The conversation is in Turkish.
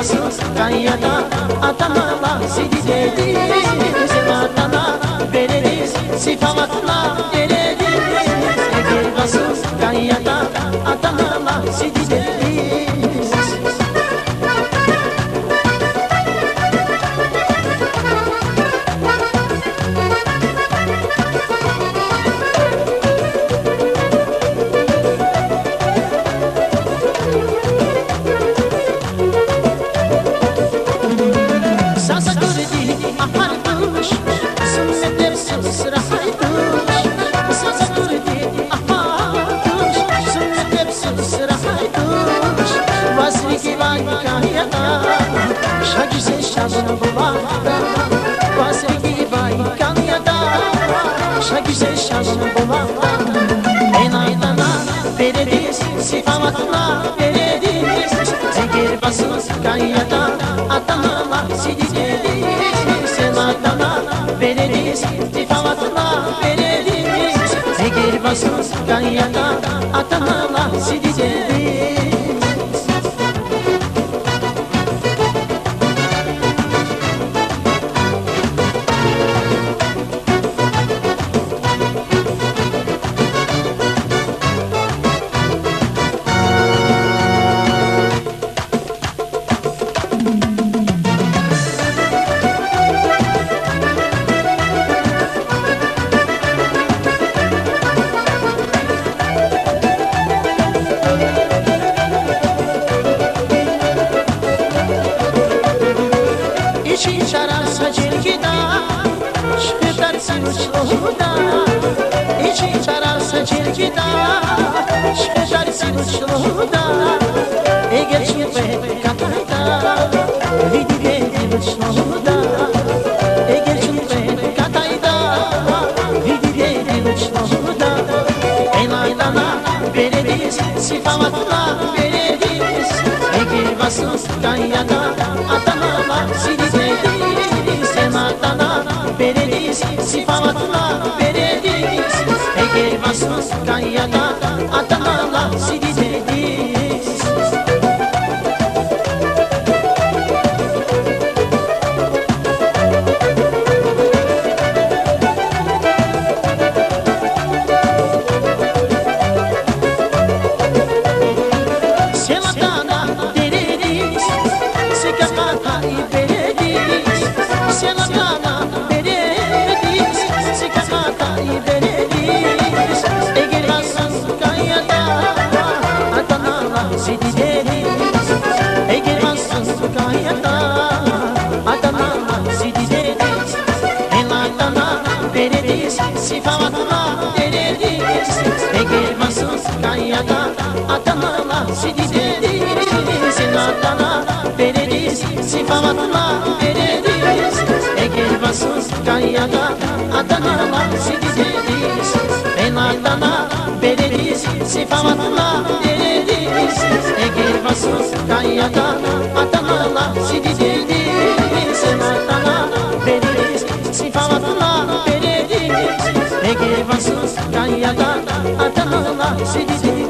basın kayada Adanalar sidi dedi Adana veririz sifamatla veririz Egir basın kayada Adanalar sidi dedi Güzel şansını bulmakta Enaydana veririz sifamatla veririz Egir basın kayada Adanalar sidi deriz Enaydana veririz sifamatla veririz Egir basın kayada Adanalar sidi deriz İçin çararsa cilgida Şıkıdarsın uçluğuna İçin çararsa cilgida Şıkıdarsın uçluğuna Eğer çıkmayıp katayda Vidi vedi uçluğuna Eğer çıkmayıp katayda Vidi vedi uçluğuna Enaydana veririz sifamatla veririz Egir basın kayada Adanalar sidi sifamatla veririz Egir basın kayada Adanalar sidi deriz Selatana veririz Sikakatayı veririz Selatana Egir basın kayada Adanalar sidi deriz Egir basın kayada Adanalar sidi deriz Enaydana veririz sifamatla veririz Egir basın kayada Adanalar sidi deriz Enaydana veririz sifamatla veririz Egir basın kayada Adanalar sidi deriz Enaydana veririz sifamatla veririz Egir basın kayada Adanalar sidi deriz Enaydana veririz sifamatla veririz Egir basın kayada Adanalar sidi deriz